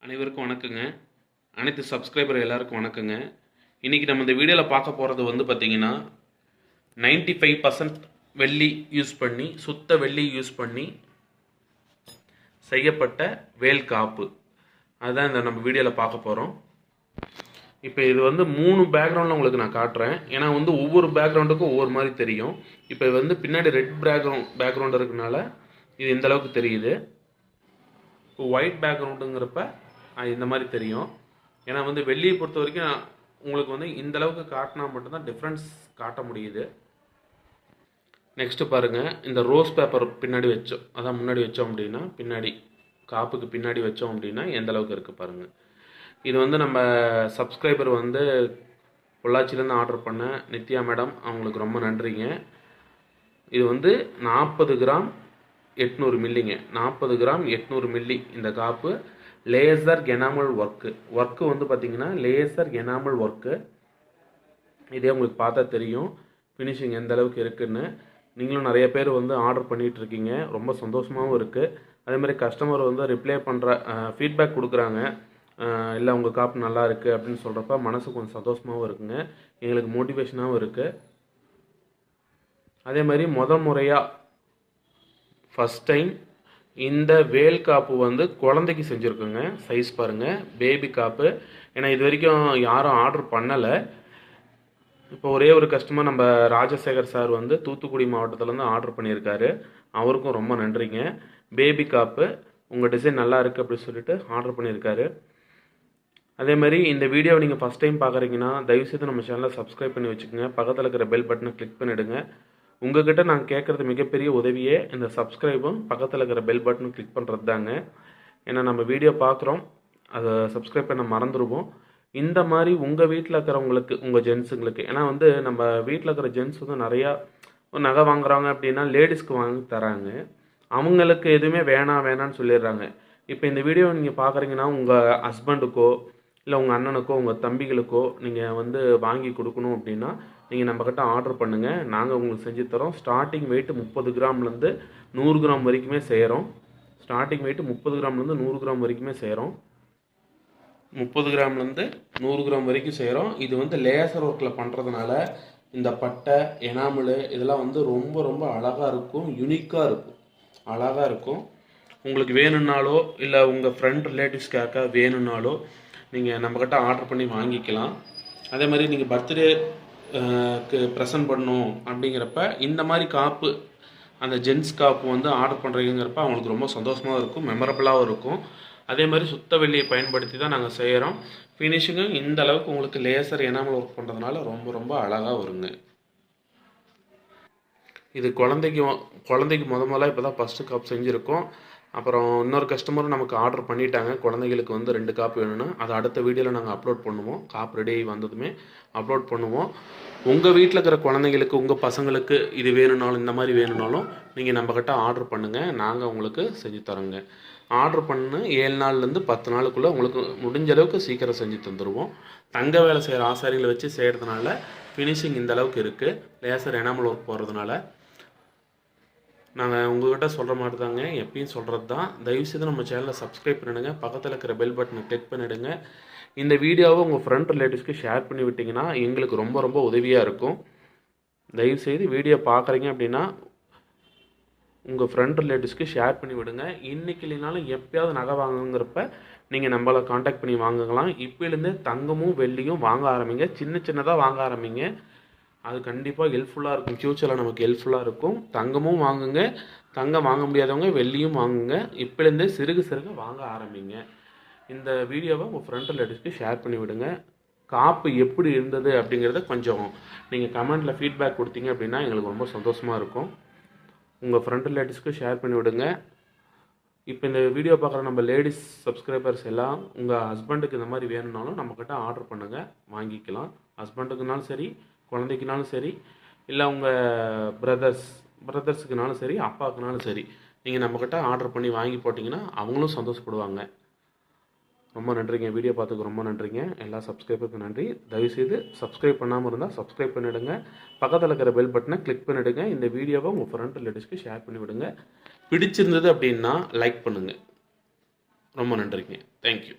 அனைவருக்கும் வணக்கங்க. அனைத்து சப்ஸ்கிரைபர் எல்லாருக்கும் வணக்கங்க. இன்றைக்கி நம்ம இந்த வீடியோவில் பார்க்க போகிறது வந்து பார்த்திங்கன்னா 95% வெள்ளி யூஸ் பண்ணி, சுத்த வெள்ளி யூஸ் பண்ணி செய்யப்பட்ட வேல் காப்பு. அதுதான் இந்த நம்ம வீடியோவில் பார்க்க போகிறோம். இப்போ இது வந்து 3 பேக்ரவுண்டில் உங்களுக்கு நான் காட்டுறேன். ஏன்னா வந்து ஒவ்வொரு பேக்ரவுண்டுக்கும் ஒவ்வொரு மாதிரி தெரியும். இப்போ இது வந்து பின்னாடி ரெட் பேக்ரவுண்ட் இருக்கனால இது இந்த அளவுக்கு தெரியுது. இப்போ ஒயிட் பேக்ரவுண்டுங்கிறப்ப இந்த மாதிரி தெரியும். ஏன்னா வந்து வெள்ளியை பொறுத்த வரைக்கும் உங்களுக்கு வந்து இந்த அளவுக்கு காட்டினா மட்டும்தான் டிஃப்ரென்ஸ் காட்ட முடியுது. நெக்ஸ்ட்டு பாருங்கள், இந்த ரோஸ் பேப்பர் பின்னாடி வச்சோம், அதான் முன்னாடி வச்சோம் அப்படின்னா, பின்னாடி காப்புக்கு பின்னாடி வச்சோம் அப்படின்னா எந்த அளவுக்கு இருக்குது பாருங்கள். இது வந்து நம்ம சப்ஸ்கிரைபர் வந்து பொள்ளாச்சியிலேருந்து ஆர்டர் பண்ண நித்யா மேடம், அவங்களுக்கு ரொம்ப நன்றிங்க. இது வந்து 40 கிராம் 800 மில்லிங்க. 40 கிராம் 800 மில்லி இந்த காப்பு. லேசர் எனாமல் ஒர்க்கு வந்து பார்த்திங்கன்னா லேசர் எனாமல் ஒர்க்கு. இதே உங்களுக்கு பார்த்தா தெரியும் ஃபினிஷிங் எந்த அளவுக்கு இருக்குதுன்னு. நீங்களும் நிறைய பேர் வந்து ஆர்டர் பண்ணிகிட்டு இருக்கீங்க, ரொம்ப சந்தோஷமாகவும் இருக்குது. அதே மாதிரி கஸ்டமர் வந்து ரிப்ளை பண்ணுற ஃபீட்பேக் கொடுக்குறாங்க, இல்லை உங்கள் காப்பு நல்லா இருக்குது அப்படின்னு சொல்கிறப்ப மனசு கொஞ்சம் சந்தோஷமாகவும் இருக்குங்க, எங்களுக்கு மோட்டிவேஷனாகவும் இருக்குது. அதே மாதிரி முறையாக ஃபஸ்ட் டைம் இந்த வேல் காப்பு வந்து குழந்தைக்கு செஞ்சுருக்குங்க. சைஸ் பாருங்கள், பேபி காப்பு. ஏன்னா இது வரைக்கும் யாரும் ஆர்டர் பண்ணலை. இப்போ ஒரே ஒரு கஸ்டமர் நம்ம ராஜசேகர் சார் வந்து தூத்துக்குடி மாவட்டத்துலேருந்து ஆர்டர் பண்ணியிருக்காரு. அவருக்கும் ரொம்ப நன்றிங்க. பேபி காப்பு உங்கள் டிசைன் நல்லா இருக்குது அப்படின்னு சொல்லிட்டு ஆர்டர் பண்ணியிருக்காரு. அதே மாதிரி இந்த வீடியோவை நீங்கள் ஃபஸ்ட் டைம் பார்க்குறீங்கன்னா தயவுசெய்து நம்ம சேனலை சப்ஸ்கிரைப் பண்ணி வச்சுக்கோங்க. பக்கத்தில் இருக்கிற பெல் பட்டனை கிளிக் பண்ணிவிடுங்க. உங்கள்கிட்ட நான் கேட்குறது மிகப்பெரிய உதவியே இந்த சப்ஸ்கிரைபும் பக்கத்தில் இருக்கிற பெல் பட்டனும் கிளிக் பண்ணுறது தாங்க. ஏன்னா நம்ம வீடியோ பார்க்குறோம், அதை சப்ஸ்கிரைப் பண்ண மறந்துடுவோம். இந்த மாதிரி உங்கள் வீட்டில் இருக்கிறவங்களுக்கு, உங்கள் ஜென்ஸுங்களுக்கு, ஏன்னா வந்து நம்ம வீட்டில் இருக்கிற ஜென்ஸ் வந்து நிறையா நகை வாங்குறாங்க அப்படின்னா லேடிஸ்க்கு வாங்கி தராங்க, அவங்களுக்கு எதுவுமே வேணான்னு சொல்லிடுறாங்க. இப்போ இந்த வீடியோவை நீங்கள் பார்க்குறீங்கன்னா உங்கள் ஹஸ்பண்டுக்கோ இல்லை உங்கள் அண்ணனுக்கோ உங்கள் தம்பிகளுக்கோ நீங்கள் வந்து வாங்கி கொடுக்கணும் அப்படின்னா நீங்கள் நம்மக்கிட்ட ஆர்டர் பண்ணுங்கள், நாங்கள் உங்களுக்கு செஞ்சு தரோம். ஸ்டார்டிங் வெயிட் 30 கிராம்லேருந்து 100 கிராம் வரைக்குமே செய்கிறோம். ஸ்டார்டிங் வெயிட் 30 கிராம்லேருந்து 100 கிராம் வரைக்குமே செய்கிறோம். 30 கிராம்லேருந்து 100 கிராம் வரைக்கும் செய்கிறோம். இது வந்து லேசர் ஒர்க்கில் பண்ணுறதுனால இந்த பட்டை எனாமல் இதெல்லாம் வந்து ரொம்ப ரொம்ப அழகாக இருக்கும், யூனிக்காக இருக்கும், அழகாக இருக்கும். உங்களுக்கு வேணும்னாலோ இல்லை உங்கள் ஃப்ரெண்ட் ரிலேட்டிவ்ஸ்க்காக வேணும்னாலோ நீங்கள் நம்மக்கிட்ட ஆர்டர் பண்ணி வாங்கிக்கலாம். அதே மாதிரி நீங்கள் பர்த்டே ப்ரெசன்ட் பண்ணணும் அப்படிங்கிறப்ப இந்த மாதிரி காப்பு, அந்த ஜென்ஸ் காப்பு வந்து ஆர்டர் பண்ணுறீங்கிறப்ப அவங்களுக்கு ரொம்ப சந்தோஷமாக இருக்கும், மெமரபுளாகவும் இருக்கும். அதே மாதிரி சுத்த வெள்ளியை பயன்படுத்தி தான் நாங்கள் செய்கிறோம். ஃபினிஷிங்கும் இந்த அளவுக்கு உங்களுக்கு லேசர் எனாமல் ஒர்க் பண்ணுறதுனால ரொம்ப ரொம்ப அழகாக வருங்க. இது குழந்தைக்கு முதல்ல இப்போ தான் ஃபஸ்ட்டு காப் செஞ்சுருக்கோம். அப்புறம் இன்னொரு கஸ்டமரும் நமக்கு ஆர்டர் பண்ணிட்டாங்க, குழந்தைகளுக்கு வந்து 2 காப்பு வேணும்னு. அதை அடுத்த வீடியோவில் நாங்கள் அப்லோட் பண்ணுவோம். காப்பு ரெடி ஆகி வந்ததுமே அப்லோட் பண்ணுவோம். உங்கள் வீட்டில் இருக்கிற குழந்தைங்களுக்கு, உங்கள் பசங்களுக்கு இது வேணும்னாலும், இந்த மாதிரி வேணும்னாலும் நீங்கள் நம்மக்கிட்ட ஆர்டர் பண்ணுங்கள், நாங்கள் உங்களுக்கு செஞ்சு தரோங்க. ஆர்டர் பண்ண 7 நாள்லேருந்து 10 நாளுக்குள்ளே உங்களுக்கு முடிஞ்ச அளவுக்கு சீக்கிரம் செஞ்சு தந்துடுவோம். தங்க வேலை செய்கிற ஆசாரிகளை வச்சு செய்கிறதுனால ஃபினிஷிங் இந்த அளவுக்கு இருக்குது. லேசர் எனாமல் ஒர்க் போகிறதுனால நாங்கள் உங்கள்கிட்ட சொல்கிற மாதிரி தாங்க, எப்பயும் சொல்கிறது தான். தயவுசெய்து நம்ம சேனலை சப்ஸ்கிரைப் பண்ணிவிடுங்க, பக்கத்தில் இருக்கிற பெல் பட்டனை கிளிக் பண்ணிவிடுங்க. இந்த வீடியோவை உங்கள் ஃப்ரெண்ட் ரிலேட்டிவ்ஸ்க்கு ஷேர் பண்ணி விட்டிங்கன்னா எங்களுக்கு ரொம்ப ரொம்ப உதவியாக இருக்கும். தயவுசெய்து வீடியோ பார்க்குறீங்க அப்படின்னா உங்கள் ஃப்ரெண்ட் ரிலேட்டிவ்ஸ்க்கு ஷேர் பண்ணி விடுங்க. இன்றைக்கி இல்லைனாலும் எப்போயாவது நகை வாங்குங்கிறப்ப நீங்கள் நம்மளை காண்டாக்ட் பண்ணி வாங்கலாம். இப்போலேருந்து தங்கமும் வெள்ளியும் வாங்க ஆரம்பிங்க, சின்னதாக வாங்க ஆரம்பிங்க. அது கண்டிப்பாக ஹெல்ப்ஃபுல்லாக இருக்கும், ஃப்யூச்சரில் நமக்கு ஹெல்ப்ஃபுல்லாக இருக்கும். தங்கமும் வாங்குங்க, தங்கம் வாங்க முடியாதவங்க வெள்ளியும் வாங்குங்க. இப்போலேருந்தே சிறுக வாங்க ஆரம்பிங்க. இந்த வீடியோவை உங்கள் ஃப்ரெண்ட் ரிலேட்டிவ்ஸ்க்கு ஷேர் பண்ணி விடுங்க. காப்பு எப்படி இருந்தது அப்படிங்கிறத கொஞ்சம் நீங்கள் கமெண்ட்டில் ஃபீட்பேக் கொடுத்தீங்க அப்படின்னா எங்களுக்கு ரொம்ப சந்தோஷமாக இருக்கும். உங்கள் ஃப்ரெண்ட் ரிலேட்டிவ்ஸ்க்கு ஷேர் பண்ணி விடுங்க. இப்போ இந்த வீடியோ பார்க்குற நம்ம லேடிஸ் சப்ஸ்கிரைபர்ஸ் எல்லாம் உங்கள் ஹஸ்பண்டுக்கு இந்த மாதிரி வேணும்னாலும் நம்மக்கிட்ட ஆர்டர் பண்ணுங்கள், வாங்கிக்கலாம். ஹஸ்பண்டுக்குனாலும் சரி, குழந்தைக்குனாலும் சரி, இல்லை உங்கள் பிரதர்ஸுக்குனாலும் சரி, அப்பாவுக்குனாலும் சரி, நீங்கள் நம்மக்கிட்ட ஆர்டர் பண்ணி வாங்கி போட்டிங்கன்னா அவங்களும் சந்தோஷப்படுவாங்க. ரொம்ப நன்றிங்க, வீடியோ பார்த்துக்கு ரொம்ப நன்றிங்க. எல்லா சப்ஸ்கிரைபருக்கும் நன்றி. தயவுசெய்து சப்ஸ்கிரைப் பண்ணாமல் இருந்தால் சப்ஸ்கிரைப் பண்ணிவிடுங்க, பக்கத்தில் இருக்கிற பெல் பட்டனை கிளிக் பண்ணிவிடுங்க. இந்த வீடியோவை உங்கள் ஃப்ரெண்ட் ரிலேட்டிவ்ஸ்க்கு ஷேர் பண்ணிவிடுங்க. பிடிச்சிருந்தது அப்படின்னா லைக் பண்ணுங்கள். ரொம்ப நன்றிங்க. தேங்க்யூ.